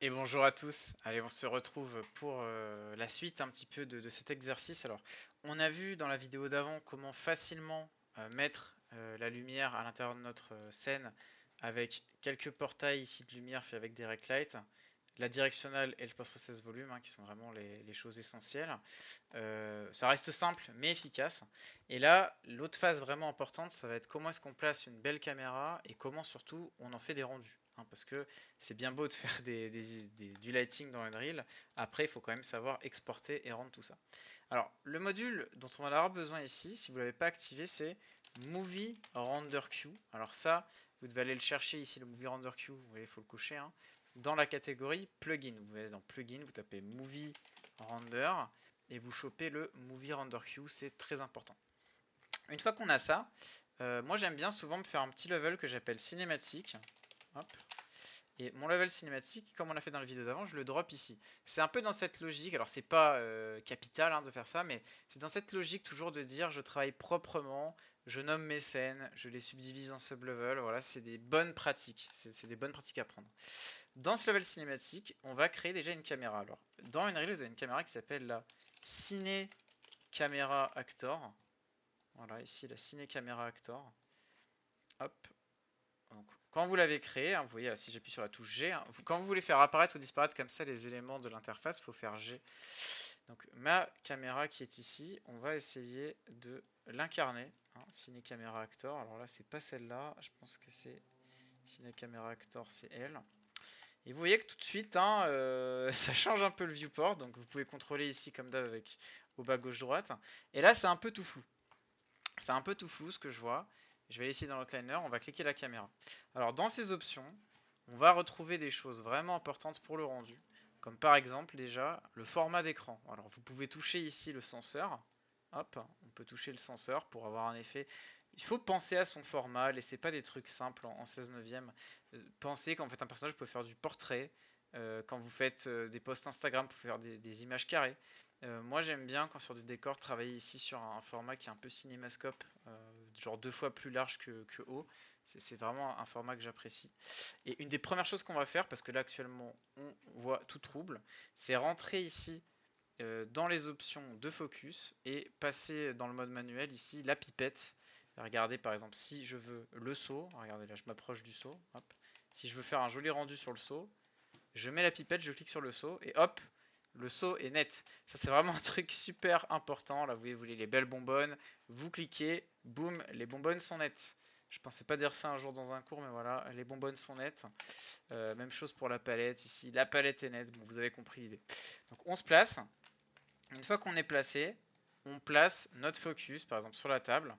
Et bonjour à tous. Allez, on se retrouve pour la suite un petit peu de cet exercice. Alors, on a vu dans la vidéo d'avant comment facilement mettre la lumière à l'intérieur de notre scène avec quelques portails ici de lumière fait avec des rec lights, la directionnelle et le post-process volume, qui sont vraiment les choses essentielles. Ça reste simple mais efficace. Et là, l'autre phase vraiment importante, ça va être comment est-ce qu'on place une belle caméra et comment surtout on en fait des rendus. Parce que c'est bien beau de faire du lighting dans Unreal. Après, il faut quand même savoir exporter et rendre tout ça. Alors, le module dont on va avoir besoin ici, si vous ne l'avez pas activé, c'est Movie Render Queue. Alors ça, vous devez aller le chercher ici, le Movie Render Queue. Vous voyez, il faut le cocher. Dans la catégorie Plugin. Vous allez dans Plugin, vous tapez Movie Render et vous chopez le Movie Render Queue. C'est très important. Une fois qu'on a ça, moi j'aime bien souvent me faire un petit level que j'appelle cinématique. Hop. Et mon level cinématique, comme on l'a fait dans la vidéo d'avant, je le drop ici. C'est un peu dans cette logique, alors c'est pas capital de faire ça, mais c'est dans cette logique toujours de dire je travaille proprement, je nomme mes scènes, je les subdivise en sub-level, voilà, c'est des bonnes pratiques, c'est des bonnes pratiques à prendre. Dans ce level cinématique, on va créer déjà une caméra. Alors, dans Unreal, vous avez une caméra qui s'appelle la Ciné Camera Actor. Voilà, ici la Ciné Camera Actor. Hop, donc, quand vous l'avez créé, vous voyez, si j'appuie sur la touche G, quand vous voulez faire apparaître ou disparaître comme ça les éléments de l'interface, il faut faire G. Donc ma caméra qui est ici, on va essayer de l'incarner. Ciné Camera Actor, alors là c'est pas celle-là, je pense que c'est Ciné Camera Actor, c'est elle. Et vous voyez que tout de suite, ça change un peu le viewport, donc vous pouvez contrôler ici comme d'hab avec au bas gauche droite. Et là c'est un peu tout flou. C'est un peu tout flou ce que je vois. Je vais aller ici dans l'outliner, on va cliquer la caméra. Alors dans ces options, on va retrouver des choses vraiment importantes pour le rendu. Comme par exemple déjà le format d'écran. Alors vous pouvez toucher ici le senseur. Hop, on peut toucher le senseur pour avoir un effet. Il faut penser à son format, laissez pas des trucs simples en 16 neuvième. Pensez qu'en fait un personnage, vous pouvez faire du portrait. Quand vous faites des posts Instagram, vous pouvez faire des images carrées. Moi j'aime bien quand sur du décor travailler ici sur un format qui est un peu cinémascope, genre 2 fois plus large que haut. C'est vraiment un format que j'apprécie. Et une des premières choses qu'on va faire, parce que là actuellement on voit tout trouble, c'est rentrer ici dans les options de focus et passer dans le mode manuel ici la pipette. Regardez par exemple si je veux le saut, regardez là je m'approche du saut, hop. Si je veux faire un joli rendu sur le saut, je mets la pipette, je clique sur le saut et hop, le saut est net. Ça c'est vraiment un truc super important. Là vous voulez les belles bonbonnes, vous cliquez, boum, les bonbonnes sont nettes. Je pensais pas dire ça un jour dans un cours, mais voilà, les bonbonnes sont nettes. Même chose pour la palette ici, la palette est nette. Bon, vous avez compris l'idée. Donc on se place. Une fois qu'on est placé, on place notre focus par exemple sur la table.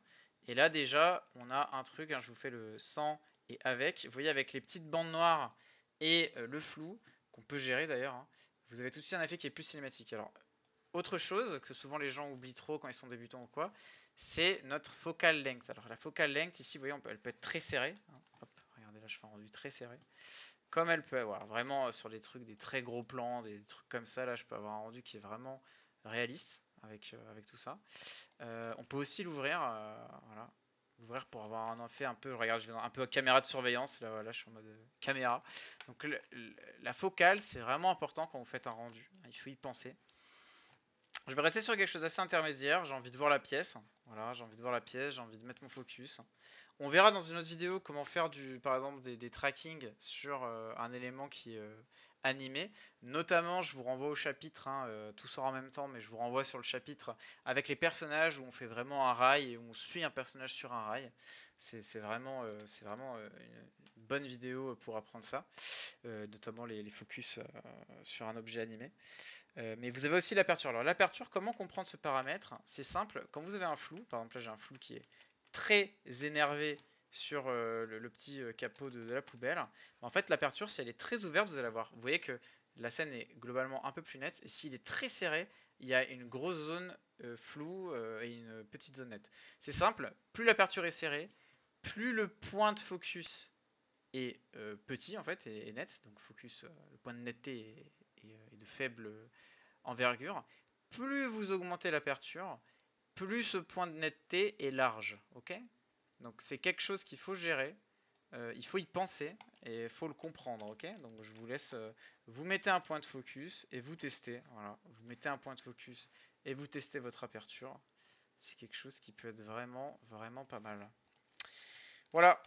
Et là déjà, on a un truc, je vous fais le sans et avec. Vous voyez avec les petites bandes noires et le flou, qu'on peut gérer d'ailleurs, vous avez tout de suite un effet qui est plus cinématique. Alors, autre chose que souvent les gens oublient trop quand ils sont débutants ou quoi, c'est notre focal length. Alors la focal length ici, vous voyez, elle peut être très serrée. Hop, regardez là, je fais un rendu très serré. Comme elle peut avoir vraiment sur des trucs, des très gros plans, des trucs comme ça, là je peux avoir un rendu qui est vraiment réaliste avec tout ça. On peut aussi l'ouvrir, voilà, l'ouvrir pour avoir un effet un peu, regarde, je vais un peu à caméra de surveillance, là voilà, je suis en mode caméra. Donc la focale, c'est vraiment important quand vous faites un rendu, il faut y penser. Je vais rester sur quelque chose d'assez intermédiaire, j'ai envie de voir la pièce, voilà, j'ai envie de voir la pièce, j'ai envie de mettre mon focus. On verra dans une autre vidéo comment faire par exemple des trackings sur un élément qui est animé. Notamment, je vous renvoie au chapitre, tout sort en même temps, mais je vous renvoie sur le chapitre avec les personnages où on fait vraiment un rail et où on suit un personnage sur un rail. C'est vraiment une bonne vidéo pour apprendre ça, notamment les focus sur un objet animé. Mais vous avez aussi l'aperture. Alors l'aperture, comment comprendre ce paramètre? C'est simple, quand vous avez un flou, par exemple là j'ai un flou qui est très énervé sur le petit capot de la poubelle, en fait l'aperture, si elle est très ouverte, vous allez voir, vous voyez que la scène est globalement un peu plus nette, et s'il est très serré, il y a une grosse zone floue et une petite zone nette. C'est simple, plus l'aperture est serrée, plus le point de focus est petit en fait, et net, donc focus, le point de netteté est de faible envergure, plus vous augmentez l'aperture, plus ce point de netteté est large. Ok? Donc c'est quelque chose qu'il faut gérer. il faut y penser et il faut le comprendre, ok? Donc je vous laisse, vous mettez un point de focus et vous testez, voilà. Vous mettez un point de focus et vous testez votre aperture. C'est quelque chose qui peut être vraiment, vraiment pas mal. Voilà,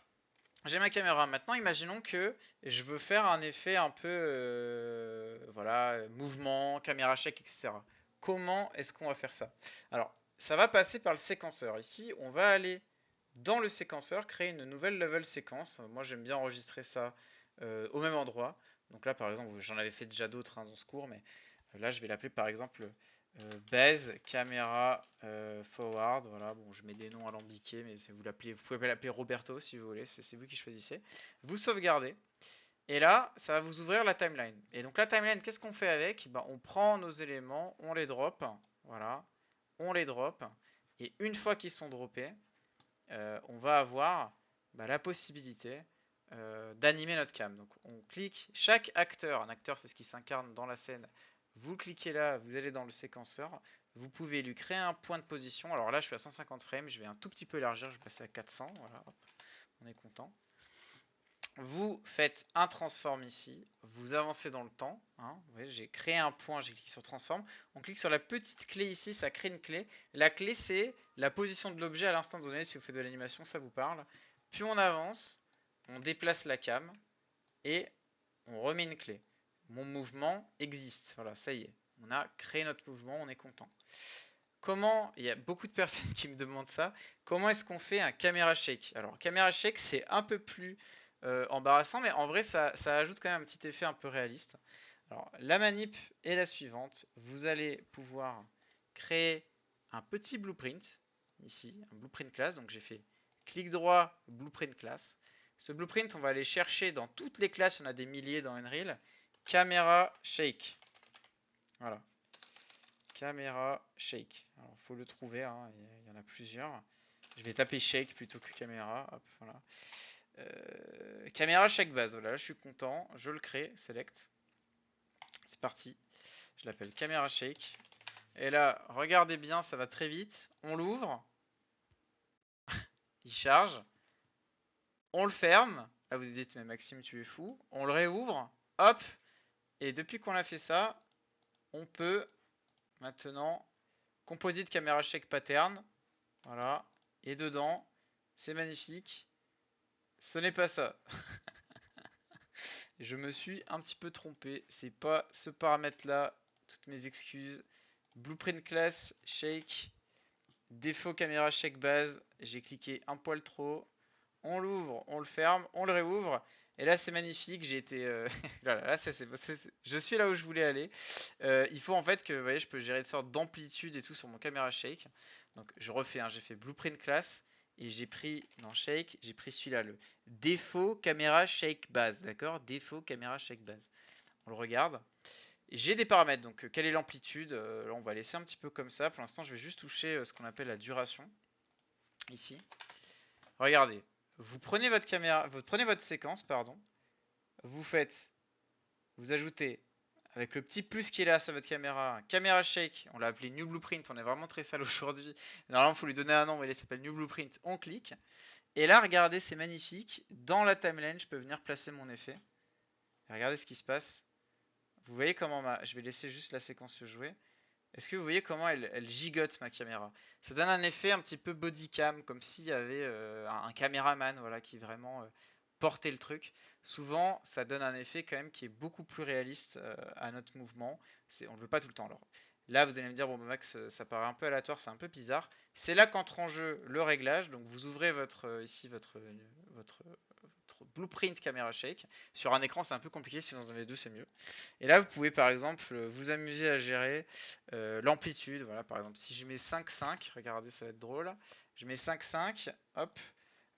j'ai ma caméra. Maintenant, imaginons que je veux faire un effet un peu, voilà, mouvement, caméra shake, etc. Comment est-ce qu'on va faire ça? Alors, ça va passer par le séquenceur. Ici, on va aller dans le séquenceur, créer une nouvelle level séquence. Moi, j'aime bien enregistrer ça au même endroit. Donc là, par exemple, j'en avais fait déjà d'autres dans ce cours, mais là, je vais l'appeler par exemple base caméra forward. Voilà, bon, je mets des noms alambiqués, mais vous pouvez l'appeler Roberto si vous voulez. C'est vous qui choisissez. Vous sauvegardez. Et là, ça va vous ouvrir la timeline. Et donc la timeline, qu'est-ce qu'on fait avec? Ben, on prend nos éléments, on les drop. Voilà, on les drop. Et une fois qu'ils sont droppés, on va avoir la possibilité d'animer notre cam. Donc on clique, chaque acteur, un acteur c'est ce qui s'incarne dans la scène, vous cliquez là, vous allez dans le séquenceur, vous pouvez lui créer un point de position. Alors là je suis à 150 frames, je vais un tout petit peu élargir, je vais passer à 400, voilà, hop, on est content. Vous faites un transform ici, vous avancez dans le temps, hein, vous voyez, j'ai créé un point, j'ai cliqué sur transform, on clique sur la petite clé ici, ça crée une clé. La clé c'est la position de l'objet à l'instant donné, si vous faites de l'animation ça vous parle. Puis on avance, on déplace la cam et on remet une clé. Mon mouvement existe, voilà, ça y est, on a créé notre mouvement, on est content. Comment, il y a beaucoup de personnes qui me demandent ça, comment est-ce qu'on fait un caméra shake? Alors, caméra shake, c'est un peu plus embarrassant, mais en vrai, ça ajoute quand même un petit effet un peu réaliste. Alors, la manip est la suivante. Vous allez pouvoir créer un petit blueprint, ici, un blueprint class. Donc, j'ai fait clic droit, blueprint class. Ce blueprint, on va aller chercher dans toutes les classes, il y en a des milliers dans Unreal, caméra shake. Voilà. Caméra shake. Alors, faut le trouver, hein, il y en a plusieurs. Je vais taper shake plutôt que caméra. Hop, voilà. Caméra shake base. Voilà, je suis content. Je le crée. Select. C'est parti. Je l'appelle caméra shake. Et là, regardez bien, ça va très vite. On l'ouvre. Il charge. On le ferme. Là, vous vous dites, mais Maxime, tu es fou. On le réouvre. Hop. Et depuis qu'on a fait ça, on peut maintenant composite caméra shake pattern. Voilà. Et dedans, c'est magnifique. Ce n'est pas ça. Je me suis un petit peu trompé. C'est pas ce paramètre-là. Toutes mes excuses. Blueprint class, shake. Défaut caméra shake base. J'ai cliqué un poil trop. On l'ouvre, on le ferme, on le réouvre. Et là, c'est magnifique. J'ai été. Là, je suis là où je voulais aller. Il faut en fait que, vous voyez, je peux gérer une sorte d'amplitude et tout sur mon caméra shake. Donc, je refais. J'ai fait blueprint class. Et j'ai pris, dans shake, j'ai pris celui-là, le défaut caméra shake base. D'accord? Défaut caméra shake base. On le regarde. J'ai des paramètres. Donc, quelle est l'amplitude? Là, on va laisser un petit peu comme ça. Pour l'instant, je vais juste toucher ce qu'on appelle la duration. Ici. Regardez. Vous prenez votre caméra, vous prenez votre séquence, pardon. Vous ajoutez avec le petit plus qui est là sur votre caméra, caméra shake, on l'a appelé New Blueprint, on est vraiment très sale aujourd'hui. Normalement, il faut lui donner un nom, mais il s'appelle New Blueprint. On clique. Et là, regardez, c'est magnifique. Dans la timeline, je peux venir placer mon effet. Et regardez ce qui se passe. Vous voyez comment je vais laisser juste la séquence se jouer. Est-ce que vous voyez comment elle gigote ma caméra? Ça donne un effet un petit peu bodycam, comme s'il y avait un caméraman, voilà, qui vraiment portait le truc. Souvent, ça donne un effet quand même qui est beaucoup plus réaliste à notre mouvement. On ne veut pas tout le temps. Alors là, vous allez me dire, bon, Max, ça paraît un peu aléatoire, c'est un peu bizarre. C'est là qu'entre en jeu le réglage. Donc vous ouvrez ici votre blueprint caméra shake. Sur un écran, c'est un peu compliqué. Si vous en avez deux, c'est mieux. Et là, vous pouvez par exemple vous amuser à gérer l'amplitude. Voilà, par exemple, si je mets 5,5, regardez, ça va être drôle. Je mets 5,5, hop.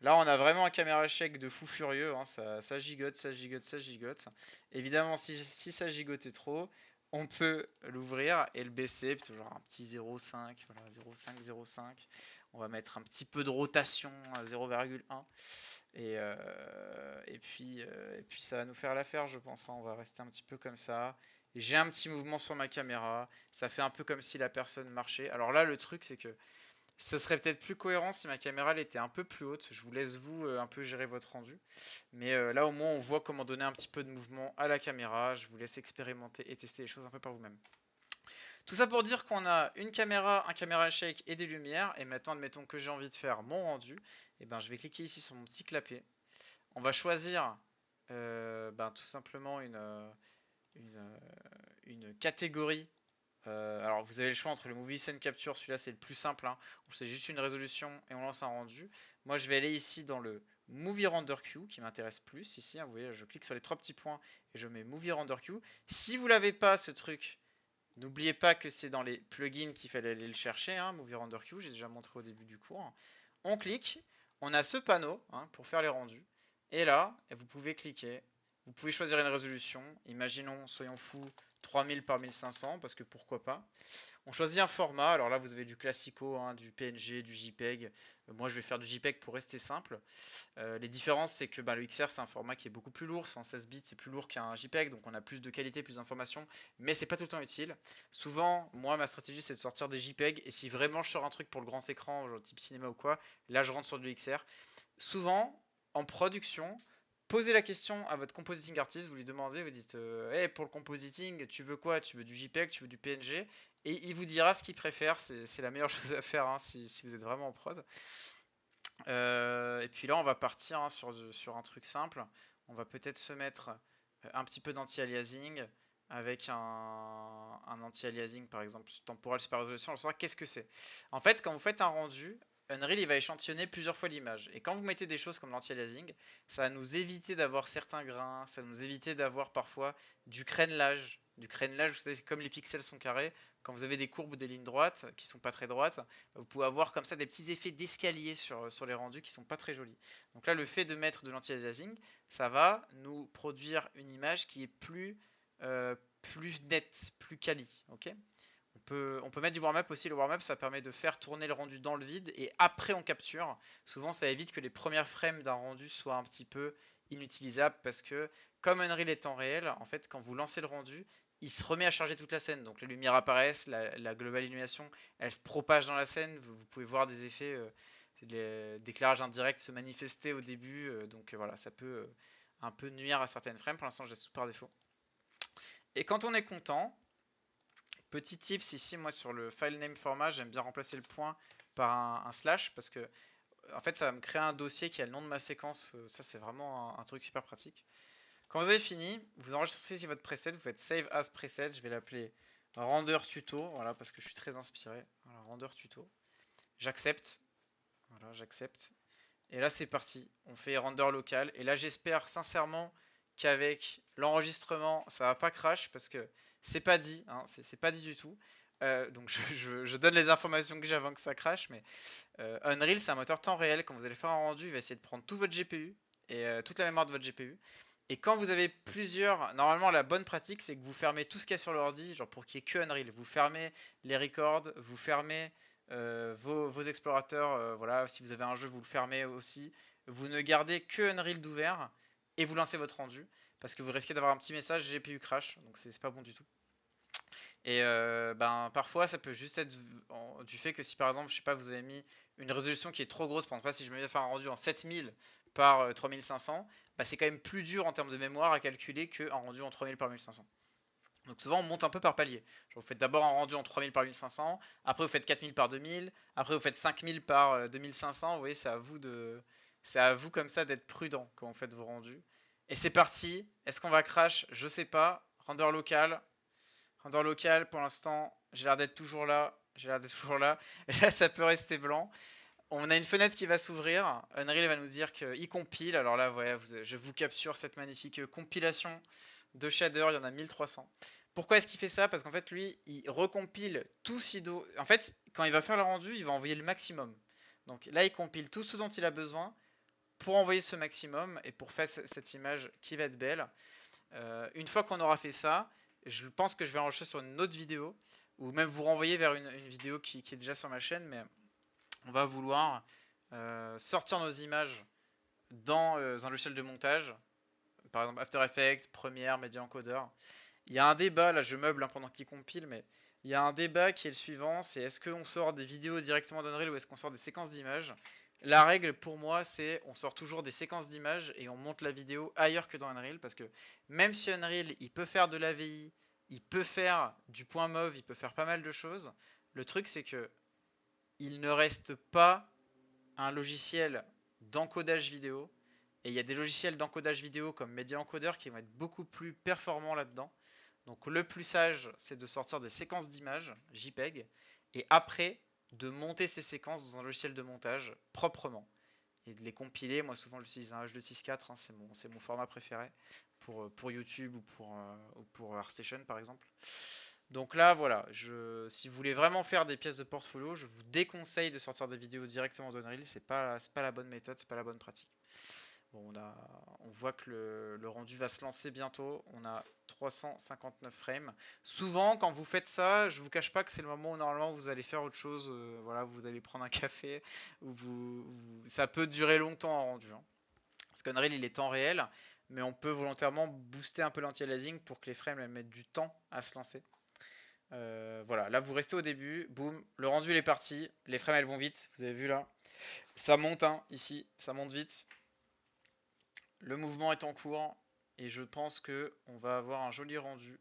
Là, on a vraiment un caméra shake de fou furieux. Hein, ça gigote, ça gigote, ça gigote. Évidemment, si ça gigotait trop, on peut l'ouvrir et le baisser. Puis toujours un petit 0,5, voilà, 0,5, 0,5. On va mettre un petit peu de rotation à 0,1. Et puis ça va nous faire l'affaire, je pense. Hein. On va rester un petit peu comme ça. J'ai un petit mouvement sur ma caméra. Ça fait un peu comme si la personne marchait. Alors là, le truc, c'est que Ce serait peut-être plus cohérent si ma caméra elle était un peu plus haute. Je vous laisse vous un peu gérer votre rendu. Mais là au moins on voit comment donner un petit peu de mouvement à la caméra. Je vous laisse expérimenter et tester les choses un peu par vous-même. Tout ça pour dire qu'on a une caméra, un caméra shake et des lumières. Et maintenant admettons que j'ai envie de faire mon rendu. Et ben je vais cliquer ici sur mon petit clapet. On va choisir tout simplement une, euh, une catégorie. Alors vous avez le choix entre le Movie Scene Capture, celui-là c'est le plus simple, hein. C'est juste une résolution et on lance un rendu. Moi je vais aller ici dans le Movie Render Queue qui m'intéresse plus ici, hein. Vous voyez, je clique sur les trois petits points et je mets Movie Render Queue. Si vous l'avez pas ce truc, n'oubliez pas que c'est dans les plugins qu'il fallait aller le chercher, hein, Movie Render Queue, j'ai déjà montré au début du cours. On clique, on a ce panneau hein, pour faire les rendus. Et là, vous pouvez cliquer. Vous pouvez choisir une résolution. Imaginons, soyons fous, 3000 par 1500, parce que pourquoi pas. On choisit un format. Alors là, vous avez du classico, hein, du PNG, du JPEG. Moi, je vais faire du JPEG pour rester simple. Les différences, c'est que le XR, c'est un format qui est beaucoup plus lourd. 116 bits, c'est plus lourd qu'un JPEG, donc on a plus de qualité, plus d'informations, mais c'est pas tout le temps utile. Souvent, moi, ma stratégie, c'est de sortir des JPEG, et si vraiment je sors un truc pour le grand écran, genre type cinéma ou quoi, là, je rentre sur du XR. Souvent, en production, posez la question à votre compositing artist, vous lui demandez, vous dites hey, pour le compositing, tu veux quoi? Tu veux du JPEG, tu veux du PNG? Et il vous dira ce qu'il préfère, c'est la meilleure chose à faire hein, si vous êtes vraiment en prod. Et puis là, on va partir hein, sur un truc simple. On va peut-être se mettre un petit peu d'anti-aliasing avec un anti-aliasing par exemple temporal super résolution. Alors, qu'est-ce que c'est? En fait, quand vous faites un rendu, Unreal il va échantillonner plusieurs fois l'image. Et quand vous mettez des choses comme l'anti-aliasing, ça va nous éviter d'avoir certains grains, ça va nous éviter d'avoir parfois du crénelage. Du crénelage, vous savez, comme les pixels sont carrés, quand vous avez des courbes ou des lignes droites qui sont pas très droites, vous pouvez avoir comme ça des petits effets d'escalier sur les rendus qui sont pas très jolis. Donc là, le fait de mettre de l'anti-aliasing, ça va nous produire une image qui est plus nette, plus quali. Ok, on peut mettre du warm-up aussi. Le warm-up, ça permet de faire tourner le rendu dans le vide et après on capture. Souvent, ça évite que les premières frames d'un rendu soient un petit peu inutilisables parce que comme Unreal est en réel, en fait, quand vous lancez le rendu, il se remet à charger toute la scène. Donc les lumières apparaissent, la global illumination, elle se propage dans la scène. Vous pouvez voir des effets d'éclairage indirect se manifester au début. Donc voilà, ça peut un peu nuire à certaines frames. Pour l'instant, je laisse tout par défaut. Et quand on est content, petit tips ici, moi sur le file name format, j'aime bien remplacer le point par un slash parce que en fait ça va me créer un dossier qui a le nom de ma séquence. Ça c'est vraiment un truc super pratique. Quand vous avez fini, vous enregistrez ici votre preset, vous faites save as preset, je vais l'appeler render tuto, voilà parce que je suis très inspiré. Voilà, render tuto. J'accepte. Voilà, j'accepte. Et là c'est parti, on fait render local. Et là j'espère sincèrement qu'avec l'enregistrement ça va pas crash parce que c'est pas dit, hein, c'est pas dit du tout. Donc je donne les informations que j'ai avant que ça crache, mais Unreal c'est un moteur temps réel. Quand vous allez faire un rendu, il va essayer de prendre tout votre GPU et toute la mémoire de votre GPU. Et quand vous avez plusieurs, normalement la bonne pratique c'est que vous fermez tout ce qu'il y a sur l'ordi, genre pour qu'il n'y ait que Unreal. Vous fermez les records, vous fermez vos explorateurs, voilà, si vous avez un jeu vous le fermez aussi. Vous ne gardez que Unreal d'ouvert et vous lancez votre rendu parce que vous risquez d'avoir un petit message GPU crash, donc c'est pas bon du tout. Et parfois ça peut juste être du fait que si par exemple, je sais pas, vous avez mis une résolution qui est trop grosse, par exemple si je me mets à faire un rendu en 7000 par 3500, c'est quand même plus dur en termes de mémoire à calculer qu'un rendu en 3000 par 1500. Donc souvent on monte un peu par palier. Genre, vous faites d'abord un rendu en 3000 par 1500, après vous faites 4000 par 2000, après vous faites 5000 par 2500. Vous voyez, c'est à vous comme ça d'être prudent quand vous faites vos rendus. Et c'est parti. Est-ce qu'on va crash? Je sais pas. Render local. Render local, pour l'instant, j'ai l'air d'être toujours là. J'ai l'air d'être toujours là. Et là, ça peut rester blanc. On a une fenêtre qui va s'ouvrir. Unreal va nous dire qu'il compile. Alors là, voilà, je vous capture cette magnifique compilation de shaders. Il y en a 1300. Pourquoi est-ce qu'il fait ça? Parce qu'en fait, lui, il recompile tout SIDO. En fait, quand il va faire le rendu, il va envoyer le maximum. Donc là, il compile tout ce dont il a besoin pour envoyer ce maximum et pour faire cette image qui va être belle. Une fois qu'on aura fait ça, je pense que je vais enregistrer sur une autre vidéo ou même vous renvoyer vers une vidéo qui est déjà sur ma chaîne, mais on va vouloir sortir nos images dans un logiciel de montage, par exemple After Effects, Premiere, Media Encoder. Il y a un débat, là je meuble pendant qu'il compile, mais il y a un débat qui est le suivant, c'est est-ce qu'on sort des vidéos directement d'Unreal ou est-ce qu'on sort des séquences d'images? La règle pour moi c'est on sort toujours des séquences d'images et on monte la vidéo ailleurs que dans Unreal parce que même si Unreal il peut faire de l'AVI, il peut faire du point mauve, il peut faire pas mal de choses, le truc c'est que il ne reste pas un logiciel d'encodage vidéo et il y a des logiciels d'encodage vidéo comme Media Encoder qui vont être beaucoup plus performants là-dedans. Donc le plus sage, c'est de sortir des séquences d'images, JPEG, et après de monter ces séquences dans un logiciel de montage proprement et de les compiler. Moi souvent j'utilise un H264, hein, c'est mon format préféré pour YouTube ou pour ArtStation par exemple. Donc là voilà, si vous voulez vraiment faire des pièces de portfolio, je vous déconseille de sortir des vidéos directement d'Unreal, c'est pas la bonne méthode, c'est pas la bonne pratique. Bon, on voit que le rendu va se lancer bientôt. On a 359 frames. Souvent, quand vous faites ça, je vous cache pas que c'est le moment où normalement vous allez faire autre chose. Voilà, vous allez prendre un café. Ça peut durer longtemps en rendu, hein. Parce qu'Unreal, il est temps réel. Mais on peut volontairement booster un peu l'anti-aliasing pour que les frames elles mettent du temps à se lancer. Voilà, là vous restez au début. Boum, le rendu il est parti. Les frames elles vont vite. Vous avez vu là. Ça monte, hein, ici. Ça monte vite. Le mouvement est en cours et je pense que on va avoir un joli rendu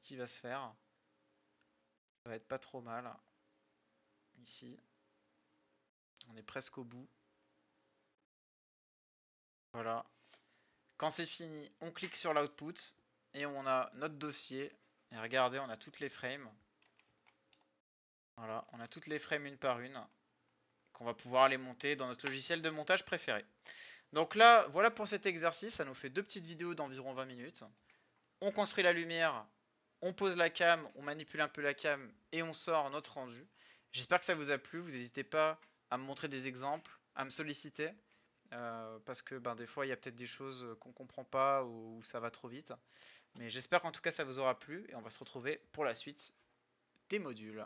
qui va se faire. Ça va être pas trop mal. Ici, on est presque au bout. Voilà. Quand c'est fini, on clique sur l'output et on a notre dossier. Et regardez, on a toutes les frames. Voilà, on a toutes les frames une par une qu'on va pouvoir les monter dans notre logiciel de montage préféré. Donc là, voilà pour cet exercice. Ça nous fait deux petites vidéos d'environ 20 minutes. On construit la lumière, on pose la cam, on manipule un peu la cam et on sort notre rendu. J'espère que ça vous a plu. Vous n'hésitez pas à me montrer des exemples, à me solliciter. Parce que ben, des fois il y a peut-être des choses qu'on comprend pas ou ça va trop vite. Mais j'espère qu'en tout cas ça vous aura plu et on va se retrouver pour la suite des modules.